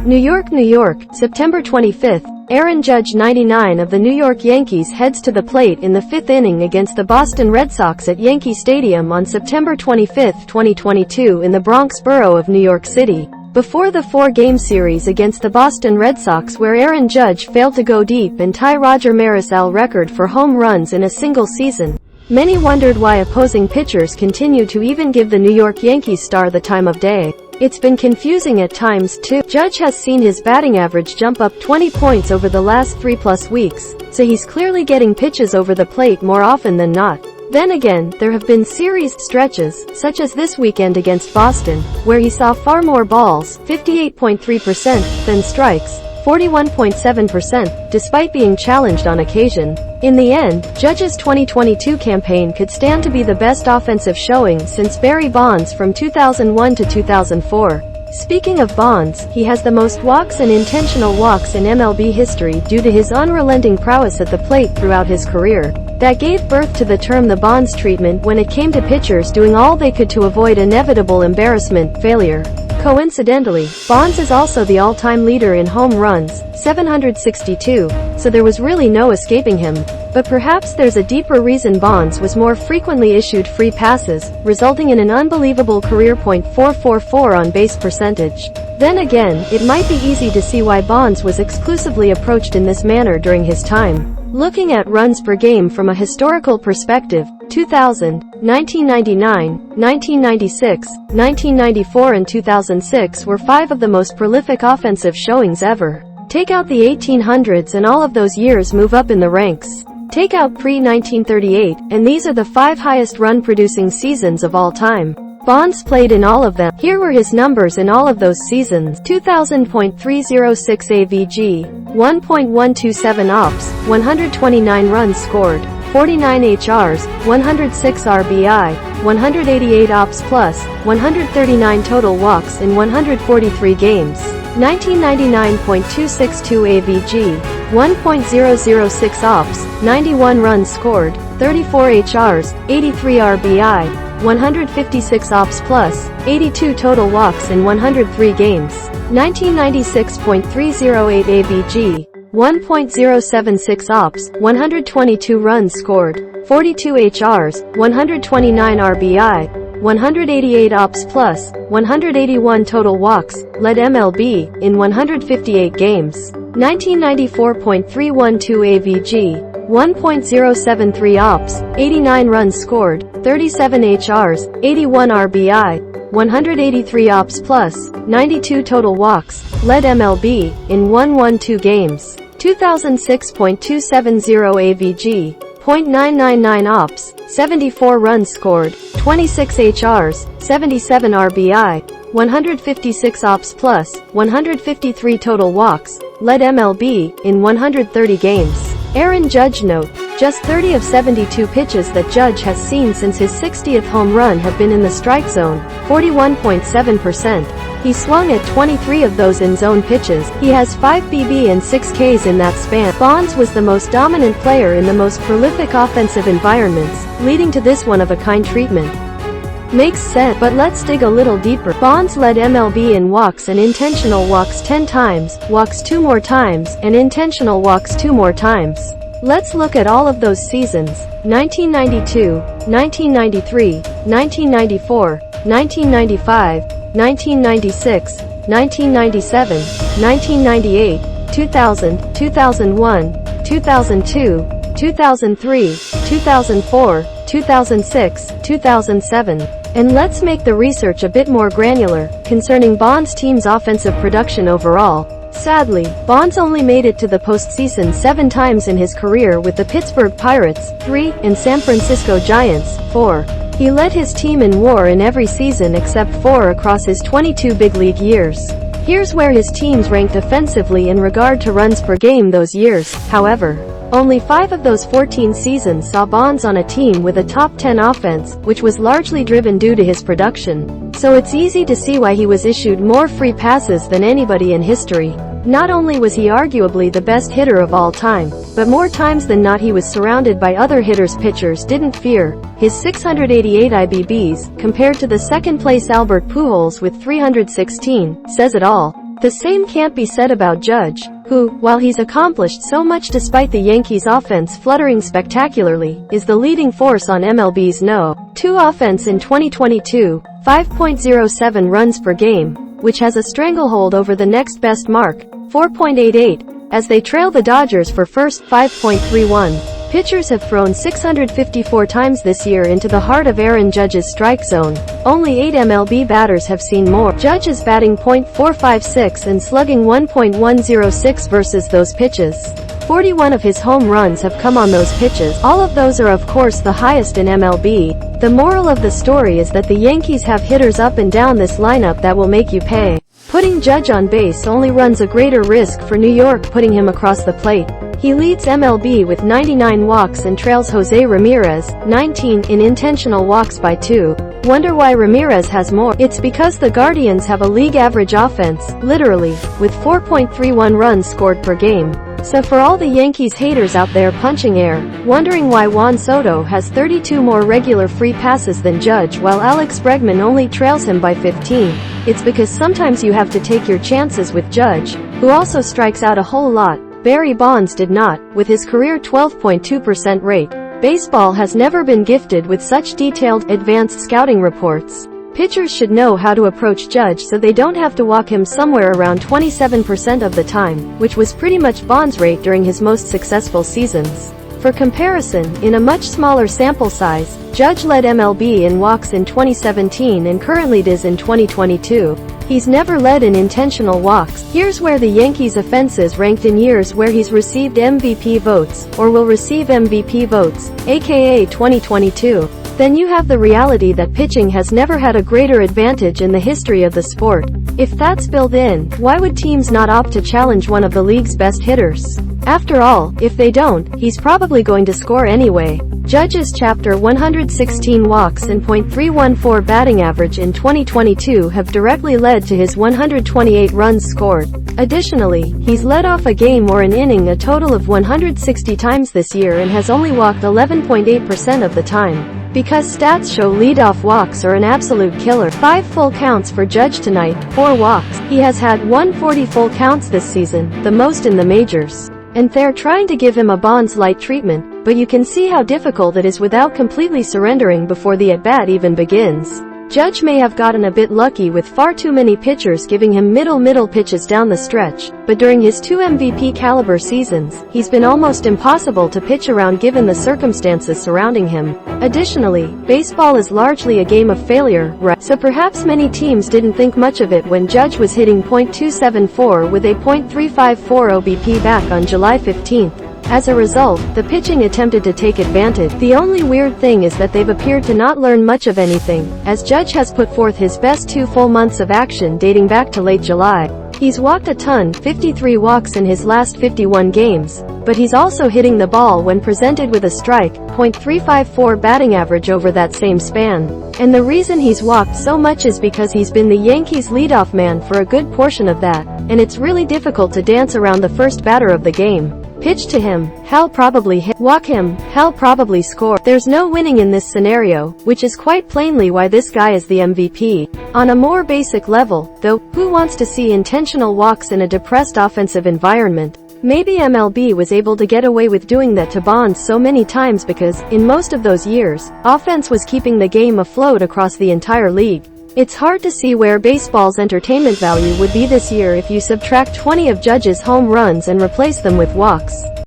New York, New York, September 25th. Aaron Judge 99 of the New York Yankees heads to the plate in the fifth inning against the Boston Red Sox at Yankee Stadium on September 25, 2022 in the Bronx borough of New York City. Before the four-game series against the Boston Red Sox, where Aaron Judge failed to go deep and tie Roger Maris's record for home runs in a single season, many wondered why opposing pitchers continue to even give the New York Yankees star the time of day. It's been confusing at times, too. Judge has seen his batting average jump up 20 points over the last 3+ weeks, so he's clearly getting pitches over the plate more often than not. Then again, there have been series stretches, such as this weekend against Boston, where he saw far more balls, 58.3%, than strikes, 41.7%, despite being challenged on occasion. In the end, Judge's 2022 campaign could stand to be the best offensive showing since Barry Bonds from 2001 to 2004. Speaking of Bonds, he has the most walks and intentional walks in MLB history due to his unrelenting prowess at the plate throughout his career. That gave birth to the term the Bonds treatment when it came to pitchers doing all they could to avoid inevitable embarrassment, failure. Coincidentally, Bonds is also the all-time leader in home runs, 762, so there was really no escaping him. But perhaps there's a deeper reason Bonds was more frequently issued free passes, resulting in an unbelievable career .444 on-base percentage. Then again, it might be easy to see why Bonds was exclusively approached in this manner during his time. Looking at runs per game from a historical perspective, 2000, 1999, 1996, 1994 and 2006 were 5 of the most prolific offensive showings ever. Take out the 1800s and all of those years move up in the ranks. Take out pre-1938, and these are the 5 highest run-producing seasons of all time. Bonds played in all of them. Here were his numbers in all of those seasons. 2000.306 AVG, 1.127 OPS, 129 runs scored, 49 HRs, 106 RBI, 188 OPS plus, 139 total walks in 143 games. 1999.262 AVG, 1.006 OPS, 91 runs scored, 34 HRs, 83 RBI, 156 OPS plus, 82 total walks in 103 games. 1996.308 AVG, 1.076 OPS, 122 runs scored, 42 HRs, 129 RBI, 188 OPS plus, 181 total walks, led MLB in 158 games. 1994.312 AVG, 1.073 OPS, 89 runs scored, 37 HRs, 81 RBI, 183 OPS plus, 92 total walks, led MLB in 112 games. 2006.270 AVG, .999 OPS, 74 runs scored, 26 HRs, 77 RBI, 156 OPS plus, 153 total walks, led MLB in 130 games. Aaron Judge note, just 30 of 72 pitches that Judge has seen since his 60th home run have been in the strike zone, 41.7%. He swung at 23 of those in-zone pitches. He has 5 BB and 6 Ks in that span. Bonds was the most dominant player in the most prolific offensive environments, leading to this one-of-a-kind treatment. Makes sense, but let's dig a little deeper. Bonds led MLB in walks and intentional walks 10 times, walks 2 more times, and intentional walks 2 more times. Let's look at all of those seasons: 1992, 1993, 1994, 1995, 1996, 1997, 1998, 2000, 2001, 2002, 2003, 2004, 2006, 2007. And let's make the research a bit more granular, concerning Bonds' team's offensive production overall. Sadly, Bonds only made it to the postseason 7 times in his career with the Pittsburgh Pirates, 3, and San Francisco Giants, 4. He led his team in WAR in every season except 4 across his 22 big league years. Here's where his teams ranked offensively in regard to runs per game those years, however. Only 5 of those 14 seasons saw Bonds on a team with a top 10 offense, which was largely driven due to his production. So it's easy to see why he was issued more free passes than anybody in history. Not only was he arguably the best hitter of all time, but more times than not he was surrounded by other hitters pitchers didn't fear. His 688 IBBs, compared to the second-place Albert Pujols with 316, says it all. The same can't be said about Judge, who, while he's accomplished so much despite the Yankees' offense fluttering spectacularly, is the leading force on MLB's No.2 offense in 2022, 5.07 runs per game, which has a stranglehold over the next best mark, 4.88, as they trail the Dodgers for first, 5.31. Pitchers have thrown 654 times this year into the heart of Aaron Judge's strike zone. Only 8 MLB batters have seen more. Judge is batting .456 and slugging 1.106 versus those pitches. 41 of his home runs have come on those pitches. All of those are of course the highest in MLB. The moral of the story is that the Yankees have hitters up and down this lineup that will make you pay. Putting Judge on base only runs a greater risk for New York putting him across the plate. He leads MLB with 99 walks and trails Jose Ramirez, 19, in intentional walks by 2. Wonder why Ramirez has more? It's because the Guardians have a league average offense, literally, with 4.31 runs scored per game. So for all the Yankees haters out there punching air, wondering why Juan Soto has 32 more regular free passes than Judge while Alex Bregman only trails him by 15, it's because sometimes you have to take your chances with Judge, who also strikes out a whole lot. Barry Bonds did not, with his career 12.2% rate. Baseball has never been gifted with such detailed, advanced scouting reports. Pitchers should know how to approach Judge so they don't have to walk him somewhere around 27% of the time, which was pretty much Bonds' rate during his most successful seasons. For comparison, in a much smaller sample size, Judge led MLB in walks in 2017 and currently does in 2022. He's never led in intentional walks. Here's where the Yankees' offenses ranked in years where he's received MVP votes, or will receive MVP votes, aka 2022. Then you have the reality that pitching has never had a greater advantage in the history of the sport. If that's built in, why would teams not opt to challenge one of the league's best hitters? After all, if they don't, he's probably going to score anyway. Judge's chapter 116 walks and .314 batting average in 2022 have directly led to his 128 runs scored. Additionally, he's led off a game or an inning a total of 160 times this year and has only walked 11.8% of the time. Because stats show leadoff walks are an absolute killer. 5 full counts for Judge tonight, 4 walks. He has had 140 full counts this season, the most in the majors. And they're trying to give him a Bonds-light treatment, but you can see how difficult it is without completely surrendering before the at-bat even begins. Judge may have gotten a bit lucky with far too many pitchers giving him middle pitches down the stretch, but during his 2 MVP caliber seasons, he's been almost impossible to pitch around given the circumstances surrounding him. Additionally, baseball is largely a game of failure, right? So perhaps many teams didn't think much of it when Judge was hitting .274 with a .354 OBP back on July 15th. As a result, the pitching attempted to take advantage. The only weird thing is that they've appeared to not learn much of anything, as Judge has put forth his best 2 full months of action dating back to late July. He's walked a ton, 53 walks in his last 51 games, but he's also hitting the ball when presented with a strike, .354 batting average over that same span. And the reason he's walked so much is because he's been the Yankees' leadoff man for a good portion of that, and it's really difficult to dance around the first batter of the game. Pitch to him, he'll probably hit. Walk him, he'll probably score. There's no winning in this scenario, which is quite plainly why this guy is the MVP. On a more basic level, though, who wants to see intentional walks in a depressed offensive environment? Maybe MLB was able to get away with doing that to Bonds so many times because, in most of those years, offense was keeping the game afloat across the entire league. It's hard to see where baseball's entertainment value would be this year if you subtract 20 of Judge's home runs and replace them with walks.